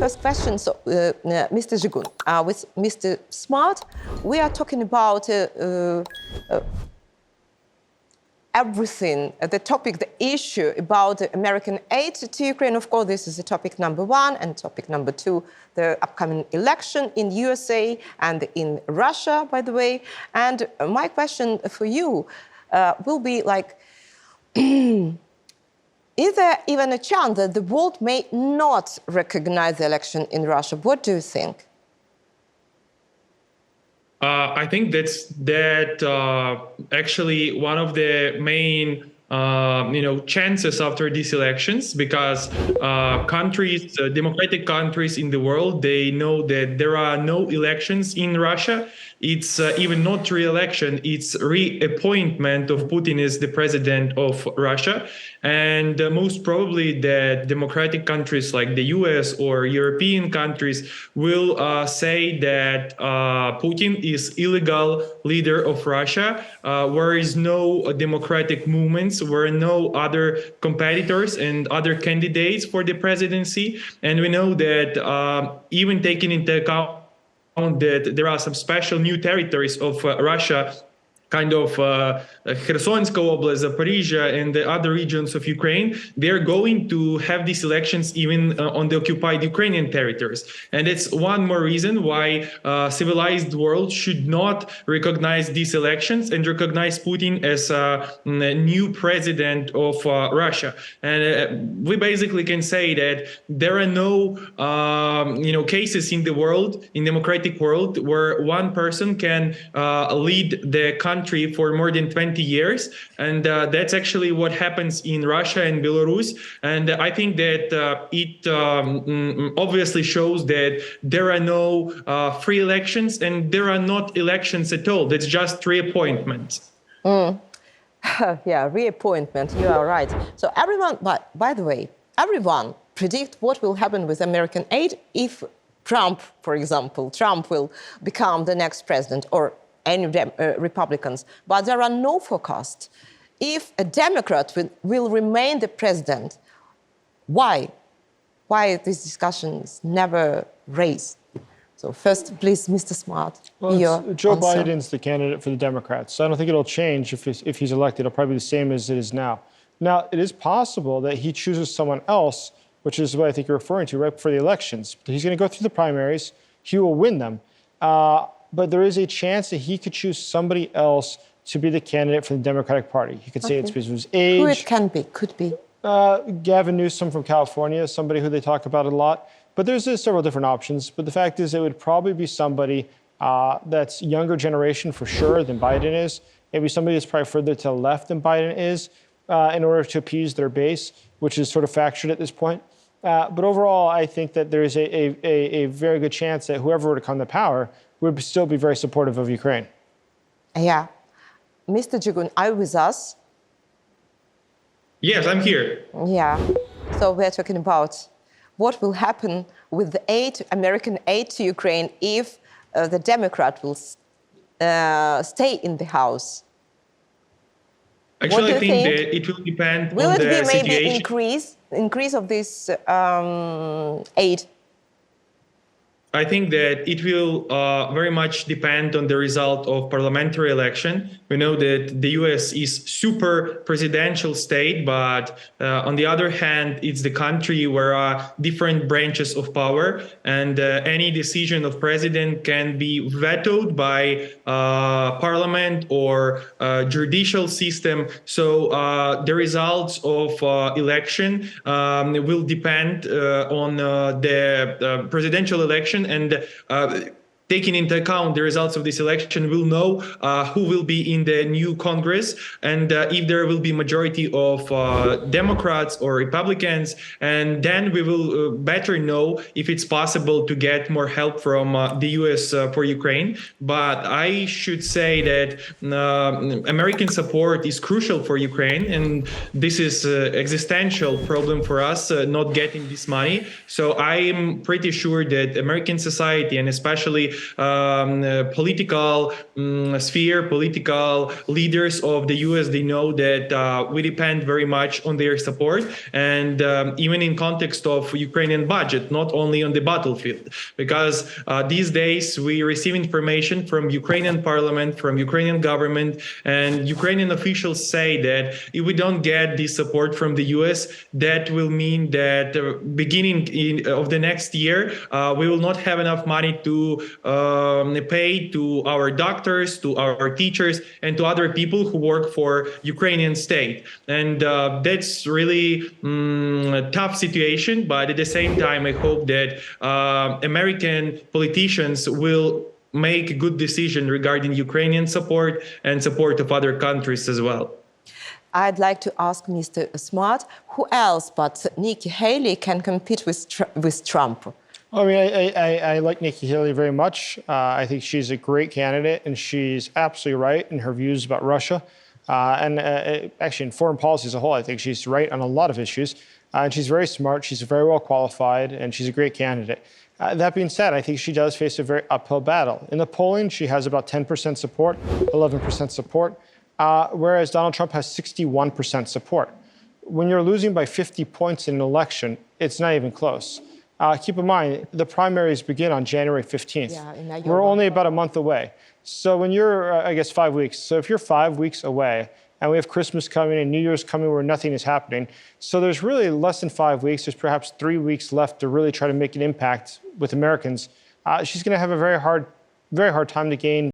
first question, so Mr. Dzhyhun, with Mr. Smart, we are talking about everything, the topic, the issue about the American aid to Ukraine. Of course, this is the topic number one, and topic number two, the upcoming election in USA and in Russia, by the way. And my question for you will be like, is there even a chance that the world may not recognize the election in Russia? What do you think? I think that actually one of the main chances after these elections, because countries, democratic countries in the world, they know that there are no elections in Russia. It's even not re-election, it's reappointment of Putin as the president of Russia. And most probably that democratic countries like the US or European countries will say that Putin is illegal leader of Russia, where is no democratic movements, where no other competitors and other candidates for the presidency. And we know that even taking into account that there are some special new territories of Russia, kind of Khersonska Oblast, Zaporizhia, and the other regions of Ukraine, they're going to have these elections even on the occupied Ukrainian territories. And it's one more reason why civilized world should not recognize these elections and recognize Putin as a new president of Russia. And we basically can say that there are no cases in the world, in democratic world, where one person can lead the country for more than 20 years. And that's actually what happens in Russia and Belarus. And I think that it obviously shows that there are no free elections and there are not elections at all. That's just reappointments. Yeah, reappointment, you are right. So everyone, by the way, everyone predict what will happen with American aid if Trump, for example, Trump will become the next president, or any Republicans, but there are no forecasts. If a Democrat will remain the president, why? Why these discussions never raised? So first, please, Mr. Smart, well, Joe Biden's the candidate for the Democrats, so I don't think it'll change if he's elected. It'll probably be the same as it is now. Now, it is possible that he chooses someone else, which is what I think you're referring to, right before the elections. He's going to go through the primaries. He will win them. But there is a chance that he could choose somebody else to be the candidate for the Democratic Party. He could say it's because of his age. Who it can be, could be. Gavin Newsom from California, somebody who they talk about a lot. But there's several different options. But the fact is it would probably be somebody that's younger generation for sure than Biden is. Maybe somebody that's probably further to the left than Biden is in order to appease their base, which is sort of factured at this point. But overall, I think that there is a very good chance that whoever were to come to power would still be very supportive of Ukraine. Yeah. Mr. Dzhyhun, are you with us? Yes, I'm here. Yeah. So we're talking about what will happen with the American aid to Ukraine if the Democrat will stay in the House. Actually, I think that it will depend on the situation. Will it be maybe increase of this aid? I think that it will very much depend on the result of parliamentary election. We know that the US is super presidential state, but on the other hand, it's the country where are different branches of power, and any decision of president can be vetoed by parliament or judicial system. So the results of election will depend on the presidential election. And taking into account the results of this election, we'll know who will be in the new Congress and if there will be majority of Democrats or Republicans. And then we will better know if it's possible to get more help from the US for Ukraine. But I should say that American support is crucial for Ukraine. And this is an existential problem for us, not getting this money. So I'm pretty sure that American society, and especially political sphere, political leaders of the US, they know that we depend very much on their support, and even in context of Ukrainian budget, not only on the battlefield, because these days we receive information from Ukrainian parliament, from Ukrainian government, and Ukrainian officials say that if we don't get this support from the US, that will mean that beginning of the next year, we will not have enough money to pay to our doctors, to our teachers, and to other people who work for Ukrainian state. And that's really a tough situation. But at the same time, I hope that American politicians will make a good decision regarding Ukrainian support and support of other countries as well. I'd like to ask Mr. Smart, who else but Nikki Haley can compete with Trump? I mean, I like Nikki Haley very much. I think she's a great candidate, and she's absolutely right in her views about Russia. Actually, in foreign policy as a whole, I think she's right on a lot of issues. And she's very smart, she's very well qualified, and she's a great candidate. That being said, I think she does face a very uphill battle. In the polling, she has about 10% support, 11% support, whereas Donald Trump has 61% support. When you're losing by 50 points in an election, it's not even close. Keep in mind, the primaries begin on January 15th. Yeah, we're only about a month away. So when you're, I guess, 5 weeks. So if you're 5 weeks away, and we have Christmas coming and New Year's coming where nothing is happening, so there's really less than 5 weeks. There's perhaps 3 weeks left to really try to make an impact with Americans. She's going to have a very hard time to gain